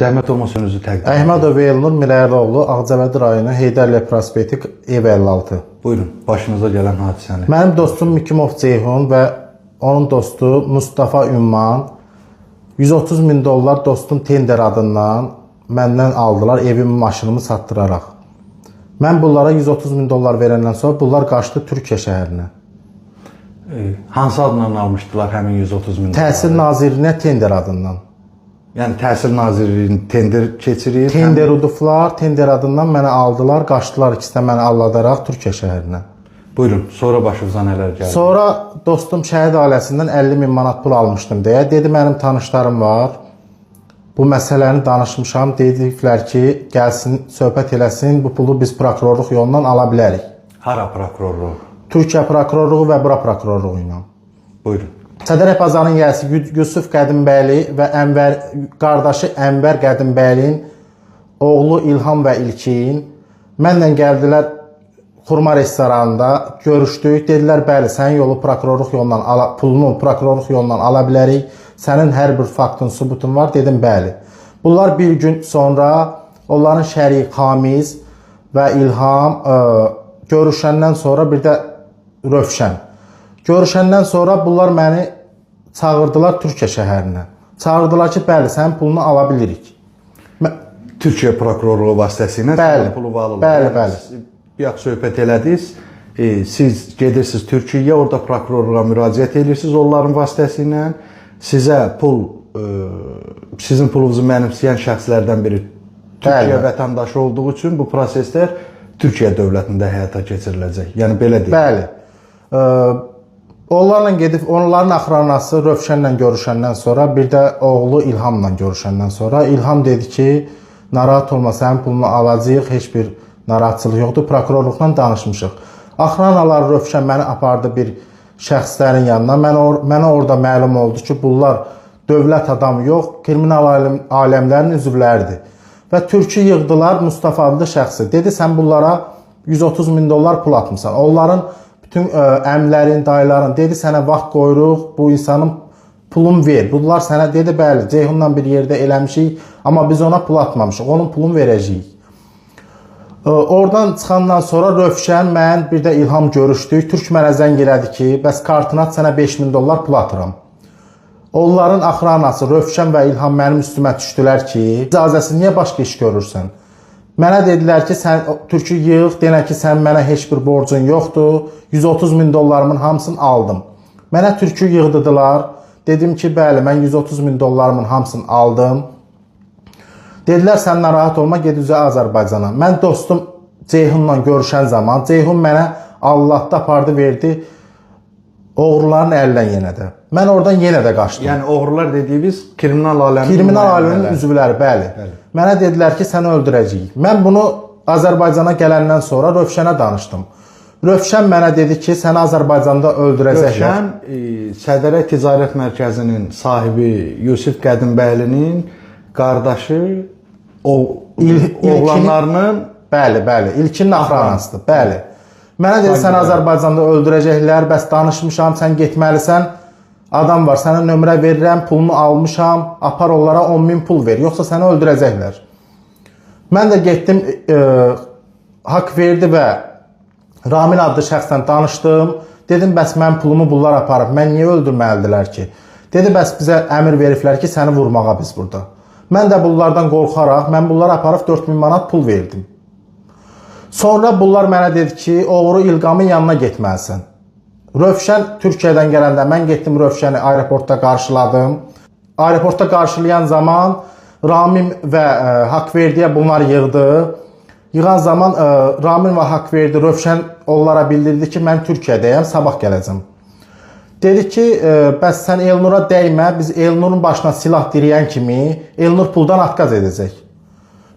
Zəhmət olmasa özünüzü təqdim edin. Əhmədov Elnur Mirəloğlu, Ağcabədi rayonu Heydərli prospekti ev 56. Buyurun, başınıza gələn hadisəni. Mənim dostum Mikimov Ceyhun və onun dostu Mustafa Ümman 130 min dollar dostum tender adından məndən aldılar evimi, maşınımı satdıraraq. Mən bunlara 130 min dollar verəndən sonra bunlar qaçdı Türkiyə şəhərinə. Hansı adından almışdılar həmin 130 min dollar? Təhsil Nazirinə tender adından. Yəni Təhsil Nazirliyinin tender keçirir. Tender uduflar, tender adından məni aldılar, qaçdılar ikisi də məni alladaraq Türkiyə şəhərinə. Buyurun, sonra başınıza nələr gəldi? Sonra dostum şəhid ailəsindən 50 min manat pul almışdım deyə. Dedi mənim tanışlarım var. Bu məsələni danışmışam. Dediklər ki, gəlsin, söhbət eləsin. Bu pulu biz prokurorluq yolundan ala bilərik. Hara prokurorluğu? Türkiyə prokurorluğu və bura prokurorluğu ilə. Buyurun. Sədərək bazarının yəsi Yusuf Qədimbəli və qardaşı Ənvər Qədimbəliyin oğlu İlham və İlkin mənlə gəldilər xurma restoranında, görüşdük. Dedilər, bəli, sənin yolu prokurorluq yolundan pulunu prokurorluq yolundan ala bilərik. Sənin hər bir faktın, sübutun var. Dedim, bəli. Bunlar bir gün sonra onların şərik Xamiz və İlham görüşəndən sonra bir də Rövşən. Görüşəndən sonra bunlar məni çağırdılar Türkiyə şəhərinə. Çağırdılar ki, bəli, sənin pulunu ala bilirik. Türkiyə prokurorluğu vasitəsilə Bəli, pulu alırlar. bəli, bəli. Bir yaxşı söhbət elədiniz. Siz gedirsiniz Türkiyəyə, orada prokurorluğa müraciət edirsiniz onların vasitəsilə. Sizə pul, sizin pulunuzu mənimsəyən şəxslərdən biri Türkiyə vətəndaşı olduğu üçün bu proseslər Türkiyə dövlətində həyata keçiriləcək. Yəni belə deyək. Bəli. Onlarla gedib, onların axranası Rövşənlə görüşəndən sonra, bir də oğlu İlhamla görüşəndən sonra İlham dedi ki, narahat olma, sənin pulunu alacağıq, heç bir narahatçılıq yoxdur, prokurorluqla danışmışıq. Axranalar Rövşən məni apardı bir şəxslərin yanına. Mənə orada məlum oldu ki, bunlar dövlət adamı yox, kriminal aləmlərin üzvləridir. Və türkü yığdılar Mustafa adlı şəxsi. Dedi, sən bunlara 130 min dollar pul atmışsan. Onların bütün əmlərin, dayıların dedi, sənə vaxt qoyuruq, bu insanın pulunu ver. Bunlar sənə dedi, bəli, Ceyhunla bir yerdə eləmişik, amma biz ona pul atmamışıq, onun pulunu verəcəyik. Oradan çıxandan sonra Rövşən, mən, bir də İlham görüşdük. Türk mənə zəng elədi ki, bəs kartına sənə 5 min dollar pul atıram. Onların axranası Rövşən və İlham mənim üstümə düşdülər ki, icazəsiz niyə başqa iş görürsən? Mənə dedilər ki, sən türkü yığ, denə ki, sən mənə heç bir borcun yoxdur, 130 min dollarımın hamısını aldım. Mənə türkü yığdıdılar, dedim ki, bəli, mən 130 min dollarımın hamısını aldım. Dedilər, sən narahat olma, ged üzə Azərbaycana. Mən dostum Ceyhunla görüşən zaman, Ceyhun mənə Allahda apardı, verdi oğruların əlindən yenə də. Mən oradan yenə də qaçdım. Yəni oğrular dediyiniz kriminal aləmin üzvləri, bəli. Mənə dedilər ki, səni öldürəcəyik. Mən bunu Azərbaycana gələndən sonra Rövşənə danışdım. Rövşən mənə dedi ki, səni Azərbaycanda öldürəcəklər. Rövşən Sədərək Ticarət Mərkəzinin sahibi Yusuf Qədimbəylinin qardaşı oğlanlarının bəli, İlkinin axranasıdır. Bəli. Mənə dedi, səni Azərbaycanda öldürəcəklər, bəs danışmışam, sən getməlisən. Adam var, sənə nömrə verirəm, pulunu almışam, apar onlara 10 min pul ver, yoxsa səni öldürəcəklər. Mən də getdim, haqq verdi və Ramil adlı şəxslə danışdım. Dedim, bəs mən pulumu bunlar aparıb, mən niyə öldürməlidirlər ki? Dedi, bəs bizə əmr veriblər ki, səni vurmağa biz burada. Mən də bunlardan qorxaraq, mən bunlara aparıb 4 min manat pul verdim. Sonra bunlar mənə dedi ki, oğru İlqamın yanına getməlisən. Rövşən Türkiyədən gələndə mən getdim Rövşəni aeroportda qarşıladım. Aeroportda qarşılayan zaman Ramil və Haqverdiyə bunlar yığdı. Yığan zaman Ramil və Haqverdi Rövşən onlara bildirdi ki, mən Türkiyədəyəm, sabah gələcəm. Dedi ki, bəs sən Elnura dəymə, biz Elnurun başına silah diriyən kimi Elnur puldan atqaz edəcək.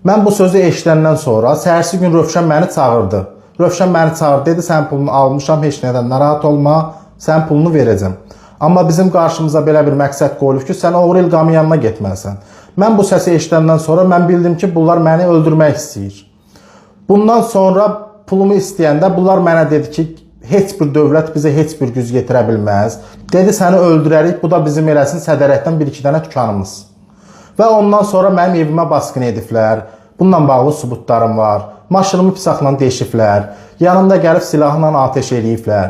Mən bu sözü eşidəndən sonra səhərsi gün Rövşən məni çağırdı. Rövşən məni çağırdı, dedi, sən pulunu almışam, heç nədən narahat olma, sən pulunu verəcəm. Amma bizim qarşımıza belə bir məqsəd qoyulub ki, sən oğru İlqamın yanına getməlisən. Mən bu səsi eşidəndən sonra mən bildim ki, bunlar məni öldürmək istəyir. Bundan sonra pulumu istəyəndə bunlar mənə dedi ki, heç bir dövlət bizə heç bir güc getirə bilməz. Dedi, səni öldürərik, bu da bizim eləsin Sədərəkdən 1-2 dənə dükanımız. Və ondan sonra mənim evimə basqın ediblər. Bununla bağlı sübutlarım var. Maşınımı pisaqla deşiblər. Yanımda gəlib silahla ateş eləyiblər.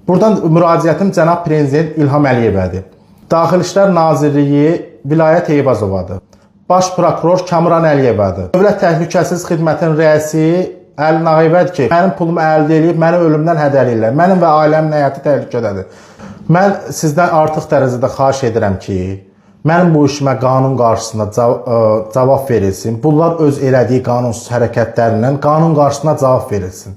Buradan müraciətim cənab prezident İlham Əliyevədir. Daxili İşlər Nazirliyi Vilayət Eyvazovadır. Baş prokuror Kamran Əliyevədir. Dövlət Təhlükəsizlik Xidmətinin rəisi Əli Nağivədir ki, mənim pulumu əldə edib məni ölümdən hədələyirlər. Mənim və ailəmin həyatı təhlükədədir. Mən sizdən artıq dərəcədə xahiş edirəm ki, mənim bu işimə qanun qarşısında cavab verilsin. Bunlar öz elədiyi qanunsuz hərəkətlərindən qanun qarşısında cavab verilsin.